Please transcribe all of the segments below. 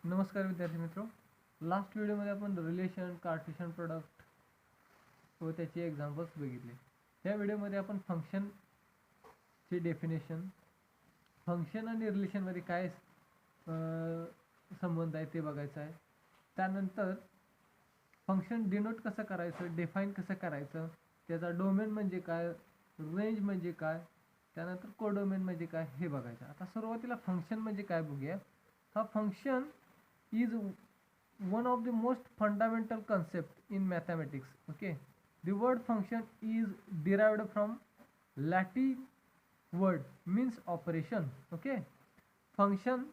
नमस्कार विद्यार्थी मित्रों, लास्ट व्हिडिओमध्ये आपण रिलेशन, कार्टेशियन प्रोडक्ट व त्याचे एक्झाम्पल्स बघितले. या व्हिडिओमध्ये आपण फंक्शनची डेफिनेशन, फंक्शन आणि रिलेशनमध्ये काय संबंध आहे ते बघायचं आहे. त्यानंतर फंक्शन डिनोट कसं करायचं, डिफाईन कसं करायचं, त्याचा डोमेन म्हणजे काय, रेंज म्हणजे काय, त्यानंतर कोडोमेन म्हणजे काय हे बघायचं. आता सुरुवातीला फंक्शन म्हणजे काय बघूया. हा function is one of the most fundamental concept in mathematics. Okay, the word function is derived from Latin word means operation. Okay, function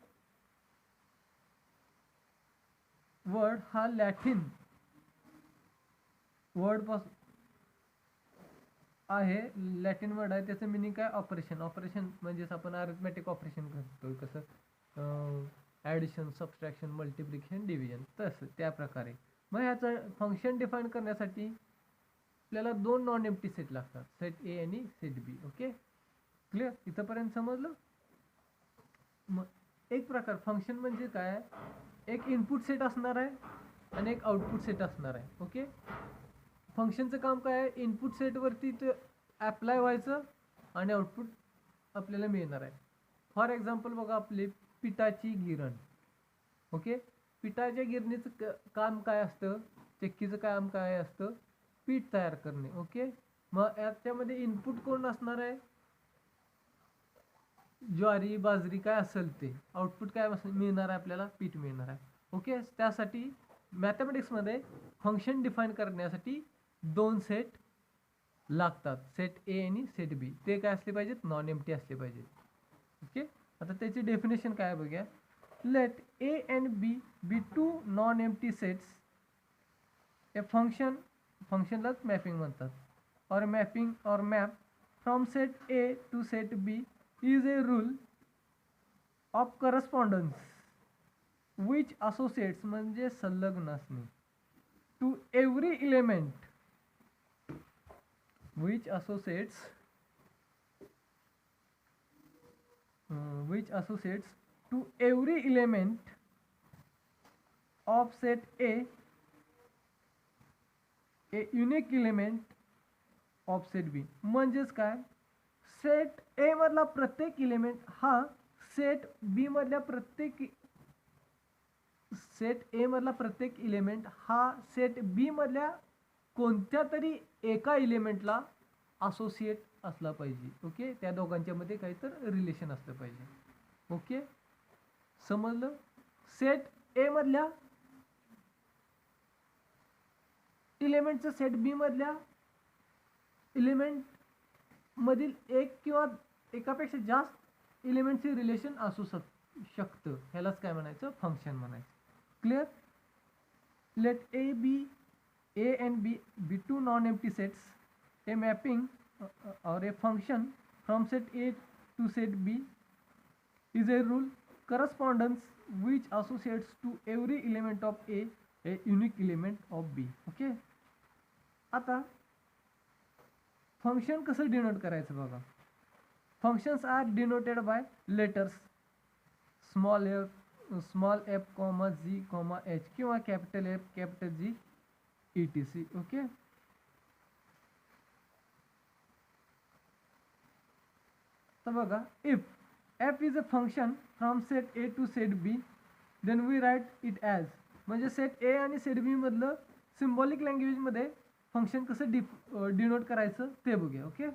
word हा लॅटिन वर्ड पासून आहे. लॅटिन वर्ड आहे, त्याचं मिनिंग काय, ऑपरेशन. ऑपरेशन म्हणजेच आपण arithmetic operation करतो, कसं ॲडिशन, सबस्ट्रॅक्शन, मल्टिप्लिकेशन, डिव्हिजन, तसं त्या प्रकारे. मग ह्याचं फंक्शन डिफाईन करण्यासाठी आपल्याला दोन नॉन एम्प्टी सेट लागतात, सेट ए आणि सेट बी. ओके, क्लिअर, इथंपर्यंत समजलं. मग एक प्रकार फंक्शन म्हणजे काय, एक इनपुट सेट असणार आहे आणि एक आउटपुट सेट असणार आहे. ओके, फंक्शनचं काम काय आहे, इनपुट सेटवरती ते ॲप्लाय व्हायचं आणि आउटपुट आपल्याला मिळणार आहे. फॉर एक्झाम्पल बघा, आपली पिठाची गिरण. ओके, पिठाच्या गिरणीचं काम काय असतं, चक्कीचं काम काय असतं, पीठ तयार करणे. ओके, मग याच्यामध्ये इनपुट कोण असणार आहे, ज्वारी, बाजरी काय असेल ते. आउटपुट काय मिळणार आहे आपल्याला, पीठ मिळणार आहे. ओके, त्यासाठी मॅथमॅटिक्समध्ये फंक्शन डिफाईन करण्यासाठी दोन सेट लागतात, सेट ए आणि सेट बी. ते काय असले पाहिजेत, नॉन एम्प्टी असले पाहिजेत. ओके, आता त्याची डेफिनेशन काय बघूया. Let A and B be two non empty sets. A फंक्शनलाच मॅपिंग म्हणतात. Or mapping or map from set A to set B is a rule of correspondence which associates म्हणजे संलग्न असणे to every element which associates to every element of set A a unique element of set B. म्हणजेच काय, set A मधला प्रत्येक element हा set B मधल्या प्रत्येक इलेमेंट हा सेट बी मधल्या कोणत्या तरी एका इलेमेंटला असोसिएट असला पाहिजे. ओके, त्या दोघांच्या मध्ये काहीतरी रिलेशन असलं पाहिजे. ओके, समजलं. सेट ए मधल्या इलेमेंटचं सेट बी मधल्या इलेमेंट मधील एक किंवा एकापेक्षा जास्त इलेमेंटचे रिलेशन असू शकतं. ह्यालाच काय म्हणायचं, फंक्शन म्हणायचं. Clear. Let A and B be two non-empty sets. A mapping or a function from set A to set B is a rule correspondence which associates to every element of A a unique element of B. Okay. आता function कसं denote करायचं बघा. Functions are denoted by letters small f, G, H किंवा capital F, capital G, etc. Okay, तर बघा, if f is a function from set A to set B then we write it as, म्हणजे set ए आणि set बी मधलं symbolic language मध्ये function कसं denote करायचं ते बघूया. ओके,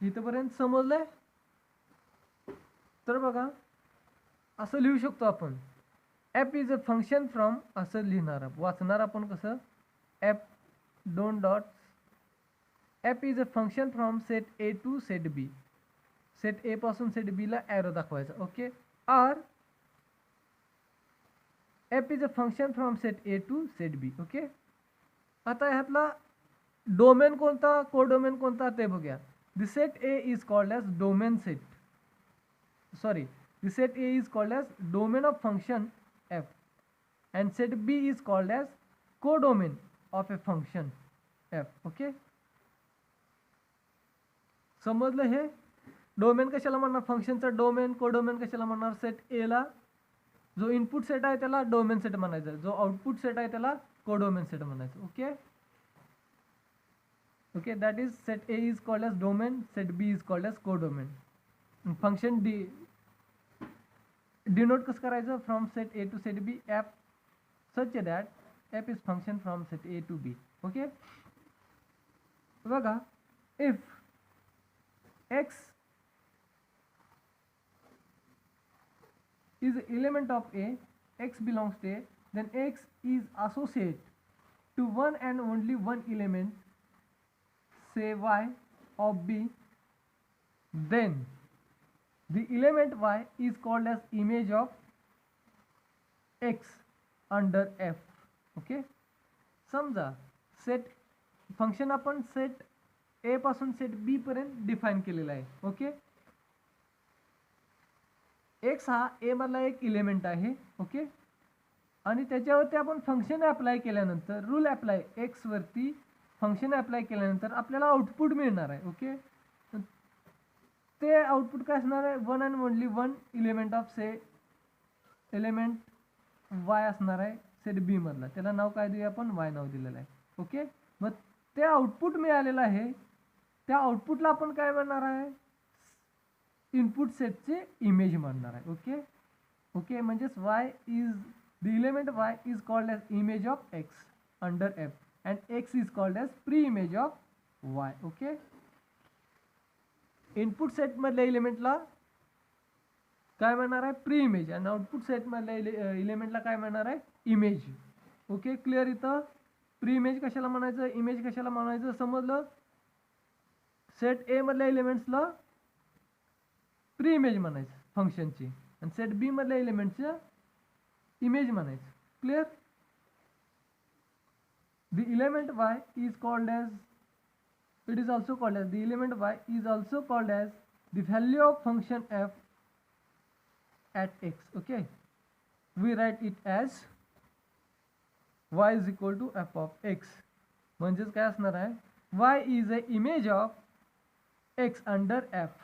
इथपर्यंत समजलंय. तर बघा, असं लिहू शकतो आपण, f is a function from, असं लिहिणार वाचणार आपण कसं, f दोन dots, f is a function from set A to set B. Set A पासून सेट बी ला एरो दाखवायचा. Okay, or f is a function from set A to set B. Okay, आता ह्यातला डोमेन कोणता, codomain कोणता ते बघूया. The set A is called as domain set. Sorry, the set A is called as domain of function f and set B is called as codomain of a function f. Okay, समजलं हे. Domain कशाला म्हणणार, फंक्शनचा domain codomain कशाला म्हणणार, set ए ला जो input set आहे त्याला डोमेन सेट म्हणायचं, जो आउटपुट सेट आहे त्याला कोडोमेन सेट म्हणायचं. Okay okay, that is set A is called as domain, set B is called as codomain. Function denote कसं करायचं, from set A to set B F such that F is function from set A to B. Okay बघा, if x is element of A, x belongs to A, then x is associated to one and only one element, say y of B, then the element y is called as image of x under F. Okay, समजा set function आपण set A पासून set बी पर्यंत define केलेला आहे. Okay, x हा ए मधला एक element आहे. ओके, आणि त्याच्यावरती आपण फंक्शन अप्लाय केल्यानंतर, रूल अप्लाय एक्स वरती फंक्शन अप्लाय केल्यानंतर आपल्याला आउटपुट मिळणार आहे. ओके, ते आउटपुट काय असणार आहे, one and only one element of say element Y असणार आहे सेट बी मधला. त्याला नाव काय देऊया आपण, वाय नाव दिलेलं आहे. ओके, मग ते आउटपुट मिळालेलं आहे, त्या आउटपुटला आपण काय म्हणणार आहे, इनपुट सेटचे इमेज म्हणणार आहे. ओके ओके, म्हणजेच Y is the element Y is called as image of X under F and X is called as pre image of Y. Okay, input set मधल्या इलेमेंटला काय म्हणणार आहे, प्री इमेज, आणि आउटपुट सेट मधल्या इलेमेंटला काय म्हणणार आहे, इमेज. Okay, clear. इथं प्री इमेज कशाला म्हणायचं, इमेज कशाला म्हणायचं समजलं. सेट ए मधल्या एलिमेंट्सला प्री इमेज म्हणायचं फंक्शनची, आणि सेट बी मधल्या एलिमेंटचं इमेज म्हणायचं. Clear. The element Y is called as, it is also called as, the element y is also called as the value of function f at x. Okay, we write it as y is equal to f of x. म्हणजेच काय असणार आहे, y is a image of x under f.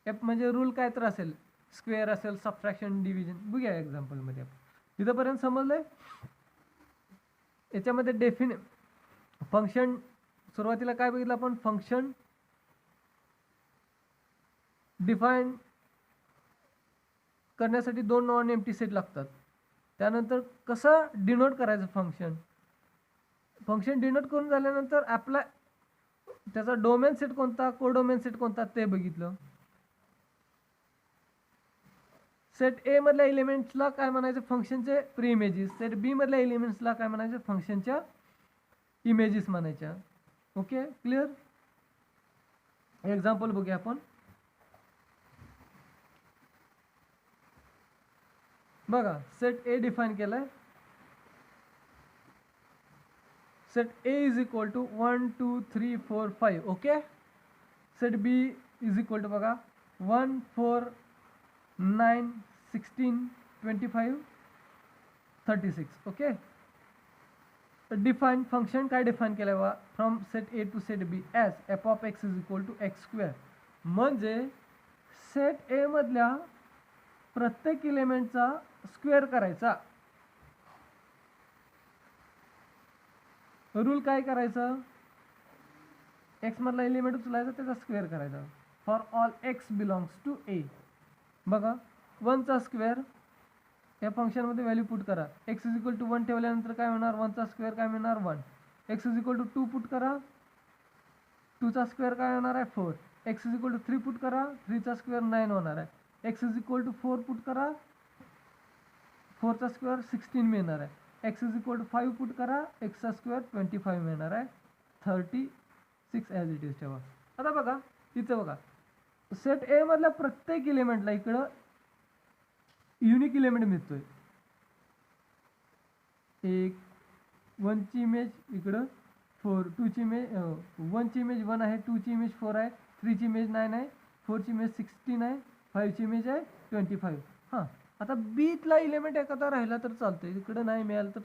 f म्हणजे rule काय तर असेल, square असेल, subtraction, division. बघूया एक्झाम्पल मध्ये. इथंपर्यंत समजलंय. याच्यामध्ये फंक्शन सुरुवातीला काय बघितलं आपण, फंक्शन डिफाइन करण्यासाठी दोन नॉन एम्प्टी सेट लागतात. त्यानंतर कसं डिनोट करायचं फंक्शन, फंक्शन डिनोट करून झाल्यानंतर आपला त्याचा डोमेन सेट कोणता, कोडोमेन सेट कोणता ते बघितलं. सेट ए मधल्या एलिमेंट्सला काय म्हणायचं, फंक्शनचे प्री इमेजेस. सेट बी मधल्या एलिमेंट्सला काय म्हणायचं, फंक्शनच्या इमेजेस म्हणायच्या. Okay, clear. एक्झाम्पल बघूया आपण. बघा, सेट ए डिफाइन केलाय. Set A is equal to 1 2 3 4 5. Okay, set B is equal to बघा 1 4 9 16 25 36. ओके, डिफाइन फंक्शन काय डिफाइन केलंय बा, from set A to set B as F of X is equal to X square. म्हणजे set A मधल्या प्रत्येक एलिमेंटचा square करायचा. Rule काय करायचं, एक्स मधला एलिमेंट उचलायचा, त्याचा स्क्वेअर करायचा. For all x belongs to A. बघा, 1 चा स्क्वेअर या फंक्शन मध्ये व्हॅल्यू पुट करा. एक्स इज इक्वल टू 1 ठेवल्यानंतर काय होणार, 1 चा स्क्वेअर काय मिळणार 1. X is equal to 2 put करा, 2 चा स्क्वेअर काय होणार आहे 4. X is equal to 3 put करा, 3 चा स्क्वेअर 9 होणार आहे. X is equal to 4 put करा, 4 चा स्क्वेअर 16 मिळणार आहे. X is equal to 5 put करा, एक्स चा स्क्वेअर 25 मिळणार आहे. 36 ॲज इट इज ठेवा. आता बघा इथं बघा, सेट ए मधल्या प्रत्येक एलिमेंटला इकडं युनिक एलिमेंट मिळतोय. एक 1 ची इमेज इकडं 4, 2 ची इमेज 1 ची इमेज 1 आहे, 2 ची इमेज 4 आहे, 3 ची इमेज 9 आहे, 4 ची इमेज 16 आहे, 5 ची इमेज आहे 25. हां, आता बीतला एलिमेंट एखादा राहिला तर चालतोय, इकडं नाही मिळालं तर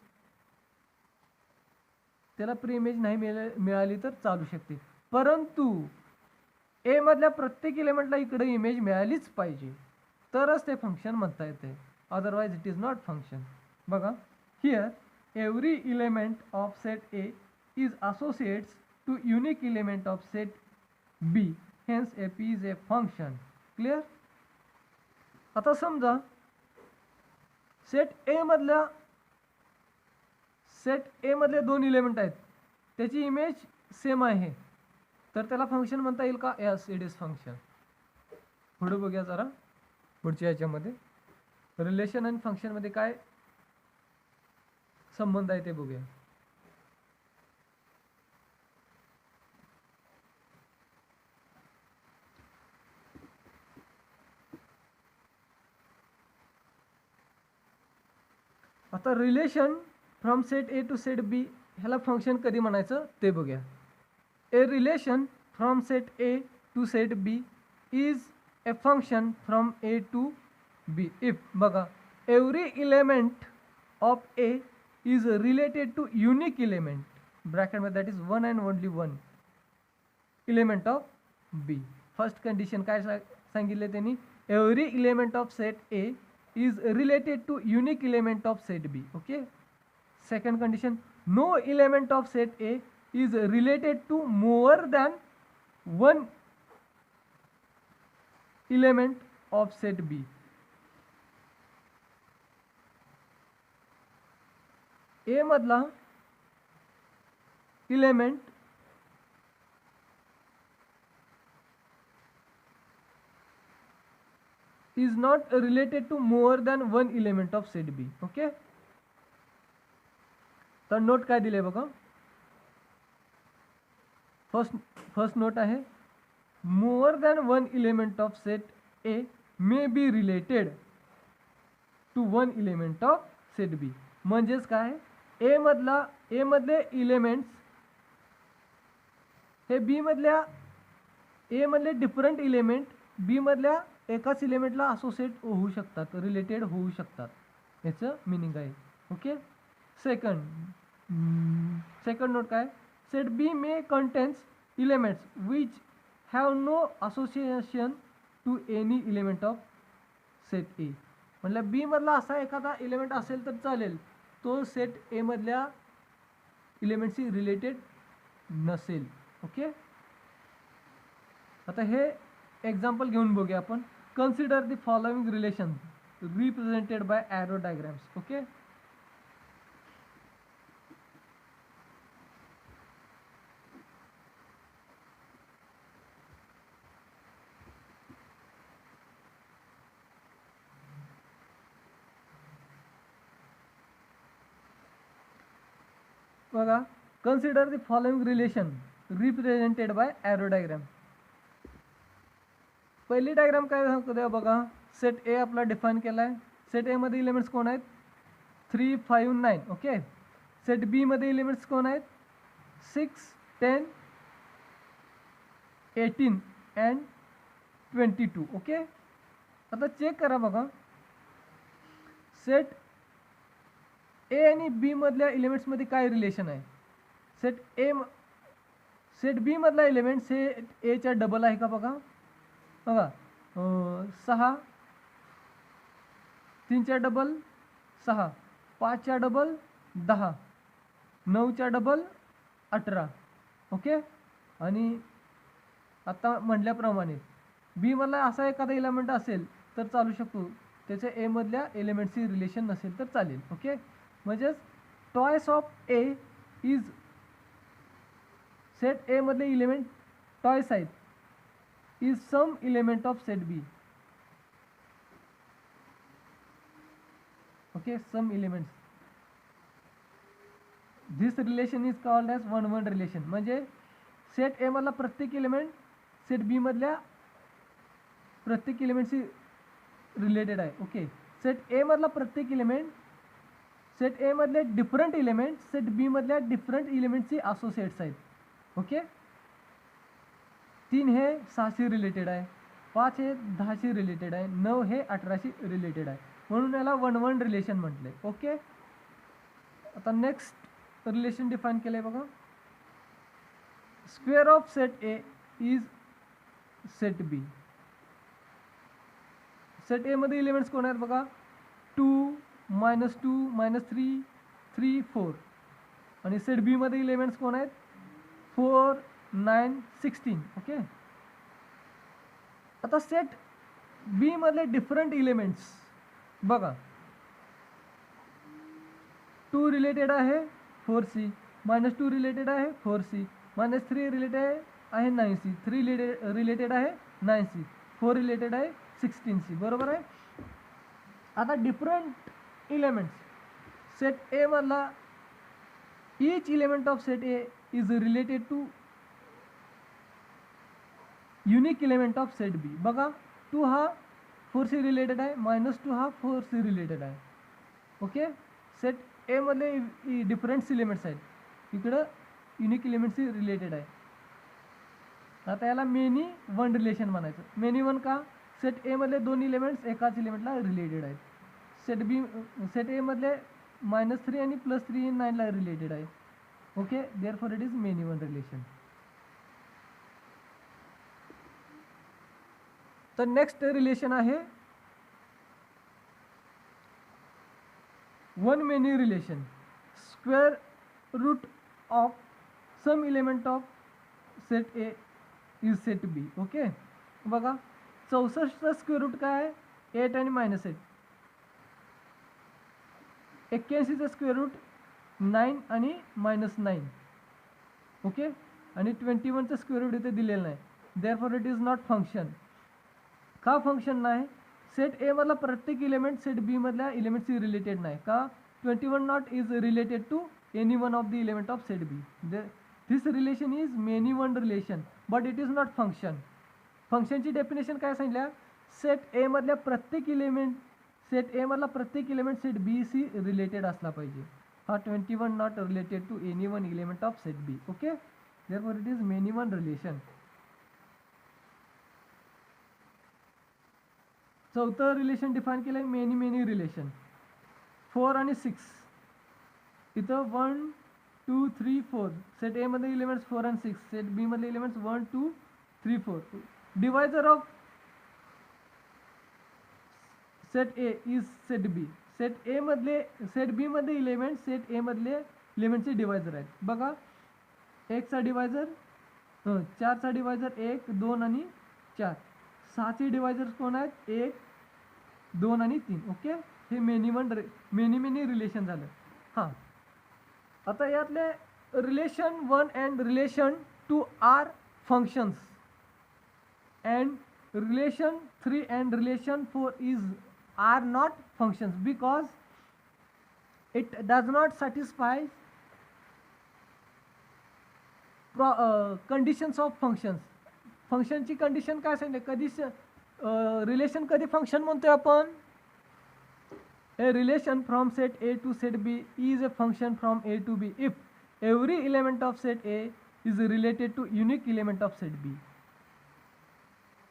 त्याला प्री इमेज नाही मिळाली तर चालू शकते. परंतु ए मधल्या प्रत्येक इलेमेंटला इकडे इमेज मिळालीच पाहिजे, तरच ते फंक्शन म्हणता येते, otherwise it is not function. बघा, here every element of set A is associates to unique element of set B, hence A P is a function. Clear? आता समजा सेट ए मधले दोन इलेमेंट आहेत, त्याची इमेज सेम आहे, तर त्याला फंक्शन म्हणता येईल का? Yes, it is function. पुढे बघूया जरा पुढच्या याच्यामध्ये रिलेशन आणि फंक्शन मध्ये काय संबंध आहे ते बघूया. आता relation from set A to set B ह्याला फंक्शन कधी म्हणायचं ते बघूया. A relation from set A to set B is a function from A to B if, बघा, every element of A is related to unique element ब्रॅकेटमध्ये that is one and only one element of B. First condition काय सांगितले त्यांनी? Every element of set A is related to unique element of set B. Okay. Second condition, no element of set A is related to more than one element of set B. A मधला element is not related to more than one element of set B. Okay. तर note काय दिले बघा, first note आहे more than one element of set A may be related to one element of set B. म्हणजेच काय, ए मधले elements हे बी मधल्या ए मधले डिफरंट इलेमेंट बी मधल्या एकाच इलेमेंटला असोसिएट होऊ शकतात, रिलेटेड होऊ शकतात, याचं मिनिंग आहे. ओके. सेकंड नोट काय, set B may contains elements which have no association to any element of set A. म्हटलं बी मधला असा एखादा इलेमेंट असेल तर चालेल, तो सेट ए मधल्या इलेमेंटशी रिलेटेड नसेल. ओके. आता हे एक्झाम्पल घेऊन बघूया आपण. Consider the following relation represented by arrow diagrams. Okay. बघा, consider the following relation represented by arrow diagram. पहिली डायग्राम काय दाखवते बघा, सेट ए आपला डिफाईन केला आहे. सेट ए मध्ये इलेमेंट्स कोण आहेत? 3, 5, 9. ओके. सेट बी मध्ये इलेमेंट्स कोण आहेत? 6, 10, 18 अँड 22. ओके. आता चेक करा बघा, सेट ए आणि बी मधल्या इलेमेंट्स मध्ये काय रिलेशन आहे. सेट बी मधला इलेमेंट सेट ए च्या डबल आहे का बघा. बघा, 6, 3 च्या डबल 6, 5 च्या डबल 10, 9 च्या डबल 18. ओके. आणि आता म्हटल्याप्रमाणे बी मधला असा एखादा एलिमेंट असेल तर चालू शकतो, त्याच्या ए मधल्या एलिमेंटशी रिलेशन नसेल तर चालेल. ओके. म्हणजेच toys of A is, set A मधले इलेमेंट टॉयस आहेत, is some element of set B. Okay, some elements. This relation is called as one-one relation. म्हणजे सेट ए मधला प्रत्येक इलेमेंट सेट बी मधल्या प्रत्येक इलेमेंटशी रिलेटेड आहे. Okay. Set A मधला प्रत्येक इलेमेंट सेट ए मधले डिफरंट इलेमेंट सेट बी मधल्या डिफरंट इलेमेंटची असोसिएट्स आहेत. ओके. 3 हे 6शी रिलेटेड आहे, 5 हे 10शी रिलेटेड आहे, 9 हे 18शी रिलेटेड आहे, म्हणून याला वन रिलेशन म्हटले. ओके. आता नेक्स्ट रिलेशन डिफाईन केलंय बघा. Square of set A is set B. Set A मध्ये इलेमेंट्स कोण आहेत बघा, 2 -2 -3 3 4. आणि सेट बी मध्ये इलेमेंट्स कोण आहेत, 4 9 16. ओके. आता सेट बी मधले डिफरंट इलेमेंट्स बघा, 2 रिलेटेड आहे 4C, -2 रिलेटेड आहे 4C, -3 रिलेटेड आहे 9C, 3 रिलेटेड आहे 9C, 4 रिलेटेड आहे 16C. बरोबर आहे. आता डिफरंट इलेमेंट्स सेट ए मधला, each element of set A is related to unique element of set B. बघा, 2 हा 4C रिलेटेड आहे, -2 हा 4C रिलेटेड आहे. ओके. सेट ए मधले डिफरंट इलेमेंट्स आहेत, इकडं युनिक इलेमेंट्स रिलेटेड आहे. आता याला मेनी वन रिलेशन म्हणायचं. मेनी वन का, सेट ए मधले 2 इलेमेंट्स एकाच इलेमेंटला रिलेटेड आहेत. सेट ए मधले -3 आणि +3 9 ला रिलेटेड आहे. Okay. Therefore it is many one relation. तर नेक्स्ट रिलेशन आहे one many relation. Square root of some element of set A is set B. Okay. बघा, 64चा स्क्वेअर रूट काय आहे, 8 आणि -8. 81चा स्क्वेअर रूट 9 आणि -9. ओके. आणि 21चा स्क्वेअर रूट इथे दिलेला नाही. Therefore it is not function. का फंक्शन नाही, सेट ए मधला प्रत्येक इलेमेंट सेट बी मधल्या इलेमेंटशी रिलेटेड नाही. का, 21 not is related to any one of the element of set B. This relation is many one relation but it is not function. फंक्शनची definition काय सांगितल्या, set A मधल्या प्रत्येक इलेमेंट सेट ए मधला प्रत्येक इलेमेंट सेट बी शी related असला पाहिजे. हा 21 not related to any one element of set B. Okay. Therefore it is many one relation. चौथं रिलेशन डिफाईन केलं आहे मेनी मेनी रिलेशन. 4 आणि 6. इथं 1 2 3 4. सेट ए मध्ये इलेमेंट्स 4 आणि 6. सेट बी मध्ये elements 1 2 3 4. Divisor of set A is set B. Set A मधले set B मध्ये इलेमेंट सेट ए मधले इलेमेंटचे डिवायझर आहेत. बघा, 1 चा डिवायझर, 4 चा डिवायझर 1 2 आणि 4. 6 चे डिवायझर कोण आहेत, 1 2 आणि 3. ओके. हे मेनी रिलेशन झालं. हां, आता यातले relation 1 and relation 2 are functions and relation 3 and relation 4 is are not functions because it does not satisfy conditions of functions. फंक्शनची कंडिशन काय सांगितली, कधी रिलेशन कधी फंक्शन म्हणतोय आपण, a relation from set A to set B is a function from A to B if every element of set A is related to unique element of set B.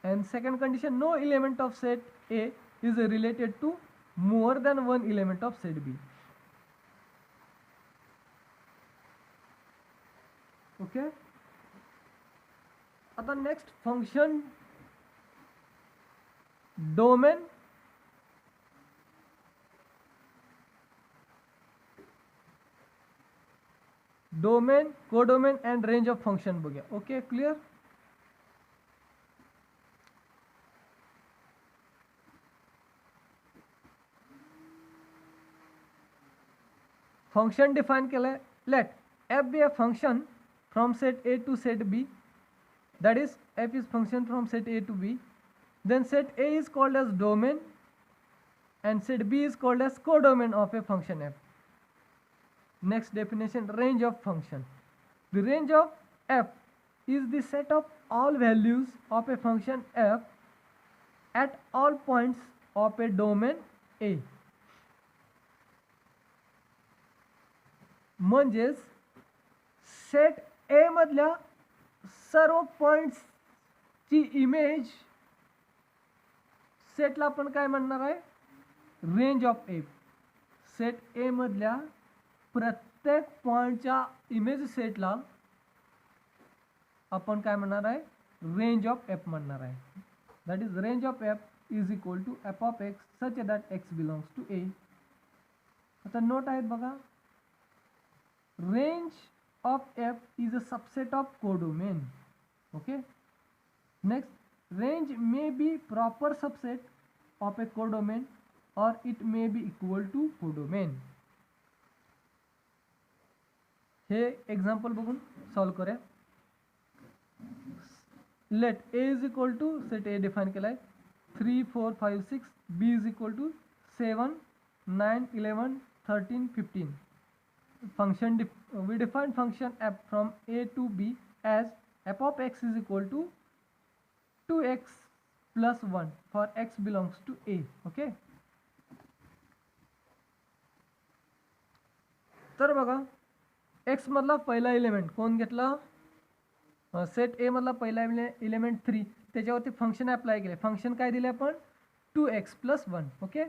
And second condition, no element of set A is related to more than one element of set B. Okay. आता next function domain. Domain, codomain and range of function बघूया. Okay, clear. Function define केलं. Let f be a function from set A to set B, that is f is function from set A to B. Then set A is called as domain and set B is called as codomain of a function f. Next definition, range of function. The range of f is the set of all values of a function f at all points of a domain A. म्हणजेच set A मधल्या सर्व points ची image सेटला आपण काय म्हणणार आहे, range of F. Set A मधल्या प्रत्येक पॉइंटच्या इमेज सेटला आपण काय म्हणणार आहे, रेंज ऑफ एफ म्हणणार आहे. That is range of F is equal to F of x such that x belongs to A. आता नोट आहेत बघा, range of F is a subset of codomain. Okay, next, range may be proper subset of a codomain or it may be equal to codomain. हे example बघून solve करूया. Let A is equal to, set A define केला आहे 3 4 5 6, B is equal to 7 9 11 13 15. Function we define function f from a to b as f of x is equal to 2x plus 1 for x belongs to a. Okay, तर बघा, x मधला पहिला element कोण घेतला, set A मधला पहिला element 3, त्याच्यावरती function apply केले. फंक्शन काय दिले आपण, 2x plus 1. Okay,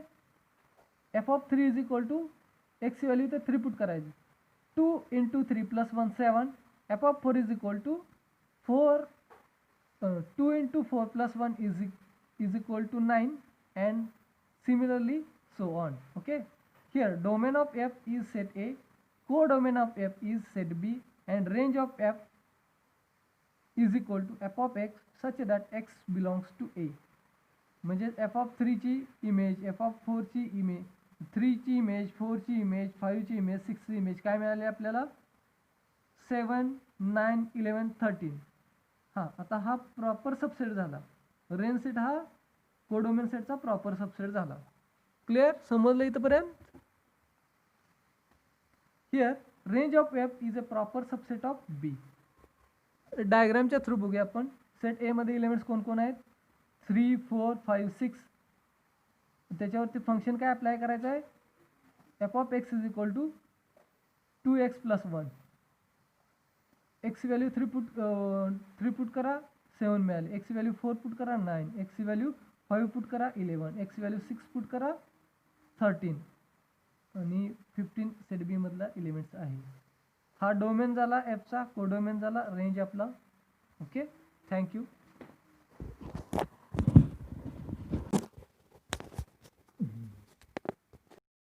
f of 3 is equal to, x ची व्हॅल्यू तर 3 पुट करायची, 2 into 3 plus 1 7. f of 4 is equal to 4, 2 into 4 plus 1 is equal to 9, and similarly so on. Okay, here domain of f is set A, codomain of f is set B, and range of f is equal to f of x such that x belongs to A. म्हणजे f of 3 ची image, f of 4 ची image, 3 ची image, 4 ची image, 5 ची image, 6 ची image काय मिळाले आपल्याला, 7 9 11 13. हां, आता हा प्रॉपर सबसेट झाला. रेंज सेट हा कोडोमेन सेटचा प्रॉपर सबसेट झाला. क्लिअर, समजलं इथपर्यंत. Here range of F is a proper subset of B. डायग्रामच्या थ्रू बघूया आपण. सेट ए मध्ये एलिमेंट्स कोण कोण आहेत, 3 4 5 6. त्याच्यावरती फंक्शन काय अप्लाय करायचं आहे, F of X is equal to 2x plus 1. X ची व्हॅल्यू 3 पुट करा, 7 मिळाली. एक्स ची व्हॅल्यू 4 पुट करा, 9. एक्स ची व्हॅल्यू 5 पुट करा, 11. एक्स ची व्हॅल्यू 6 पुट करा, 13. आणि 15 सेट बी मधला एलिमेंट्स आहे. हा डोमेन झाला एफचा, कोडोमेन झाला रेंज आपला. Okay, thank you.